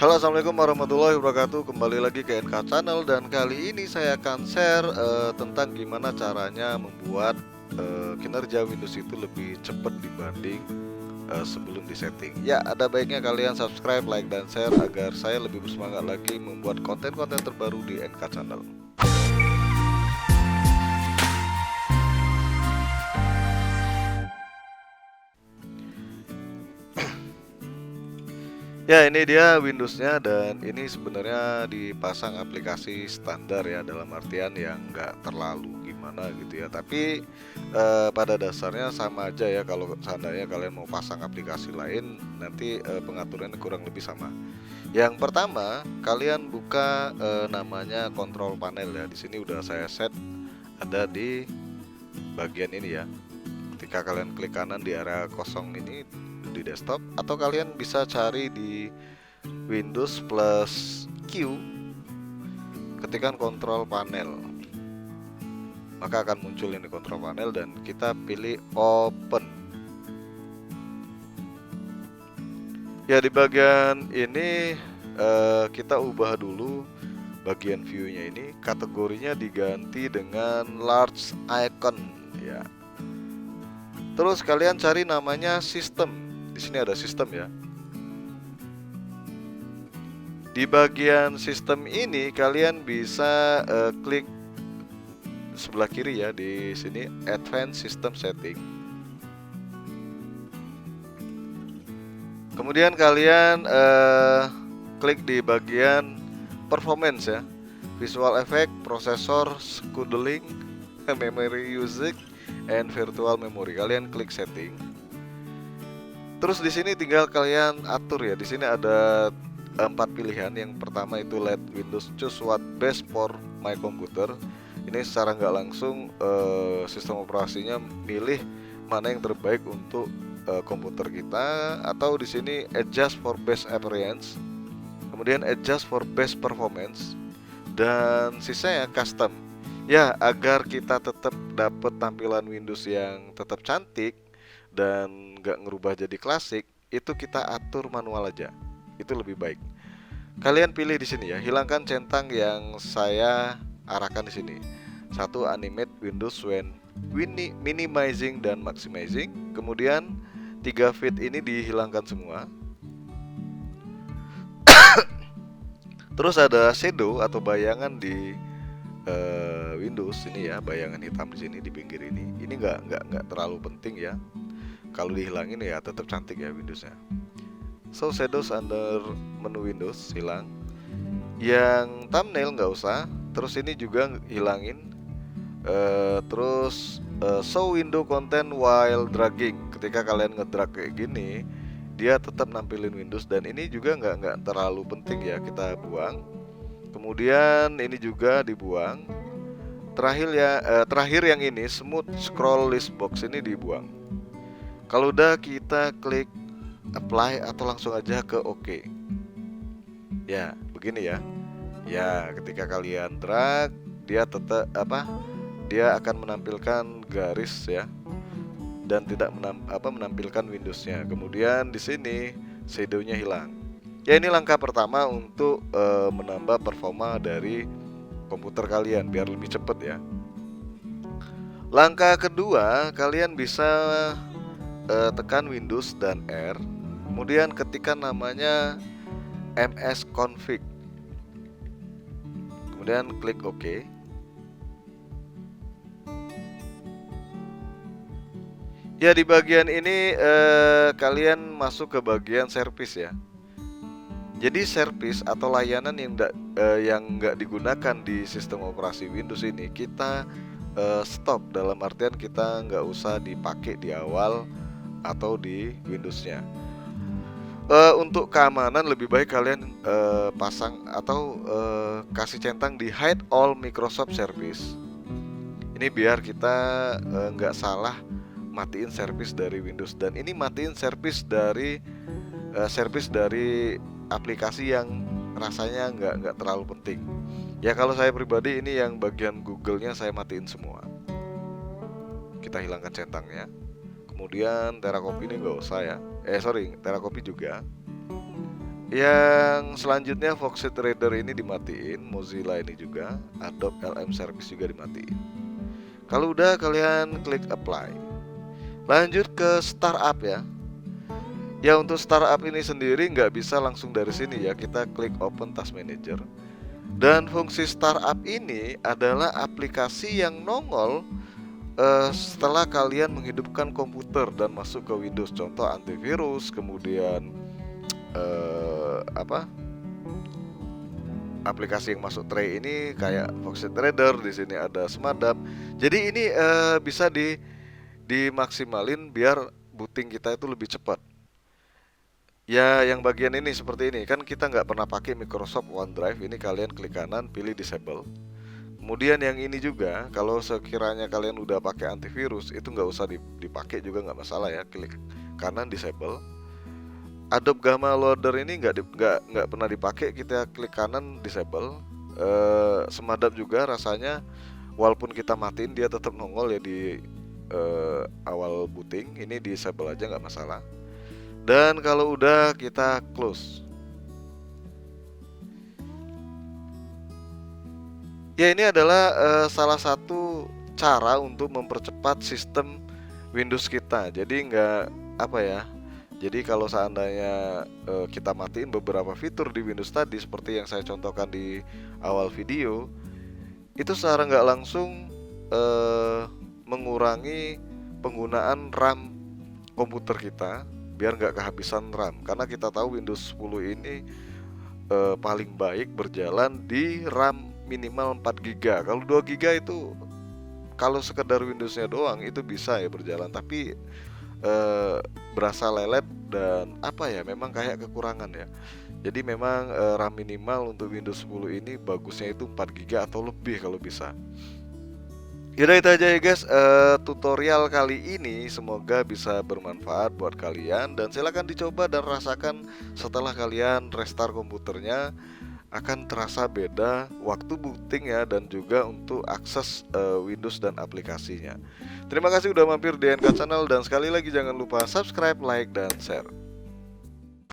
Halo, assalamualaikum warahmatullahi wabarakatuh. Kembali lagi ke NK Channel dan kali ini saya akan share tentang gimana caranya membuat kinerja Windows itu lebih cepat dibanding sebelum disetting. Ya, ada baiknya kalian subscribe, like, dan share agar saya lebih bersemangat lagi membuat konten-konten terbaru di NK Channel. Ya, ini dia Windowsnya dan ini sebenarnya dipasang aplikasi standar ya, dalam artian yang nggak terlalu gimana gitu ya. Tapi pada dasarnya sama aja ya. Kalau seandainya kalian mau pasang aplikasi lain, nanti pengaturannya kurang lebih sama. Yang pertama, kalian buka namanya control panel ya. Di sini udah saya set ada di bagian ini ya. Ketika kalian klik kanan di area kosong ini di desktop, atau kalian bisa cari di Windows plus Q, ketikkan control panel, maka akan muncul ini control panel dan kita pilih open. Ya, di bagian ini kita ubah dulu bagian view-nya ini, kategorinya diganti dengan large icon ya. Terus kalian cari namanya sistem. Di sini ada sistem ya. Di bagian sistem ini kalian bisa klik sebelah kiri ya, di sini Advanced System Setting. Kemudian kalian klik di bagian Performance ya, Visual Effect, Processor, Scheduling, Memory Usage, and Virtual Memory. Kalian klik Setting. Terus di sini tinggal kalian atur ya. Di sini ada 4 pilihan. Yang pertama itu let Windows choose what best for my computer. Ini secara nggak langsung sistem operasinya milih mana yang terbaik untuk komputer kita. Atau di sini adjust for best appearance, kemudian adjust for best performance, dan sisanya custom. Ya, agar kita tetap dapat tampilan Windows yang tetap cantik dan nggak ngerubah jadi klasik, itu kita atur manual aja. Itu lebih baik. Kalian pilih di sini ya, hilangkan centang yang saya arahkan di sini. Satu, animate Windows when minimizing dan maximizing. Kemudian 3 fit ini dihilangkan semua. Terus ada shadow atau bayangan di Windows ini ya, bayangan hitam di sini di pinggir ini. Ini nggak terlalu penting ya. Kalau dihilangin ya tetap cantik ya Windowsnya. So shadows under menu Windows hilang. Yang thumbnail nggak usah. Terus ini juga hilangin. Terus show window content while dragging. Ketika kalian ngedrag kayak gini, dia tetap nampilin Windows, dan ini juga nggak terlalu penting ya, kita buang. Kemudian ini juga dibuang. Terakhir yang ini smooth scroll list box ini dibuang. Kalau udah kita klik apply atau langsung aja ke OK. Ya, begini ya. Ya, ketika kalian drag, dia tetap dia akan menampilkan garis ya, dan tidak menampilkan Windowsnya. Kemudian di sini shadow-nya hilang. Ya, ini langkah pertama untuk menambah performa dari komputer kalian biar lebih cepat ya. Langkah kedua, kalian bisa tekan Windows dan R, kemudian ketikkan namanya msconfig, kemudian klik OK. Ya, di bagian ini kalian masuk ke bagian service ya. Jadi service atau layanan yang nggak digunakan di sistem operasi Windows ini kita stop, dalam artian kita nggak usah dipakai di awal atau di Windowsnya. Untuk keamanan lebih baik kalian pasang atau kasih centang di hide all Microsoft service. Ini biar kita nggak salah matiin service dari Windows, dan ini matiin service dari aplikasi yang rasanya nggak terlalu penting. Ya, kalau saya pribadi ini yang bagian Google-nya saya matiin semua. Kita hilangkan centangnya. Kemudian Teracopy ini nggak usah ya. Teracopy juga. Yang selanjutnya Foxit Reader ini dimatiin, Mozilla ini juga, Adobe LM Service juga dimatiin. Kalau udah kalian klik apply. Lanjut ke startup ya. Ya untuk startup ini sendiri nggak bisa langsung dari sini ya. Kita klik open task manager. Dan fungsi startup ini adalah aplikasi yang nongol setelah kalian menghidupkan komputer dan masuk ke Windows. Contoh antivirus, kemudian aplikasi yang masuk tray ini kayak Foxit Reader, di sini ada Smadap. Jadi ini bisa dimaksimalin biar booting kita itu lebih cepat. Ya, yang bagian ini seperti ini kan kita nggak pernah pakai Microsoft OneDrive. Ini kalian klik kanan, pilih disable. Kemudian yang ini juga, kalau sekiranya kalian udah pakai antivirus, itu nggak usah dipakai juga nggak masalah ya. Klik kanan disable. Adobe Gamma Loader ini nggak pernah dipakai, kita klik kanan disable. Smadap juga rasanya, walaupun kita matiin dia tetap nongol ya di awal booting. Ini disable aja nggak masalah. Dan kalau udah kita close. Ya ini adalah salah satu cara untuk mempercepat sistem Windows kita. Jadi nggak apa ya. Jadi kalau seandainya kita matiin beberapa fitur di Windows tadi seperti yang saya contohkan di awal video, itu secara nggak langsung mengurangi penggunaan RAM komputer kita biar nggak kehabisan RAM. Karena kita tahu Windows 10 ini paling baik berjalan di RAM minimal 4 GB. Kalau 2 GB itu kalau sekedar Windowsnya doang itu bisa ya berjalan, tapi berasa lelet dan apa ya, memang kayak kekurangan ya. Jadi memang RAM minimal untuk Windows 10 ini bagusnya itu 4 GB atau lebih kalau bisa. Yaudah itu aja ya guys, tutorial kali ini semoga bisa bermanfaat buat kalian. Dan silahkan dicoba dan rasakan setelah kalian restart komputernya. Akan terasa beda waktu booting ya, dan juga untuk akses Windows dan aplikasinya. Terima kasih udah mampir di NK Channel, dan sekali lagi jangan lupa subscribe, like, dan share.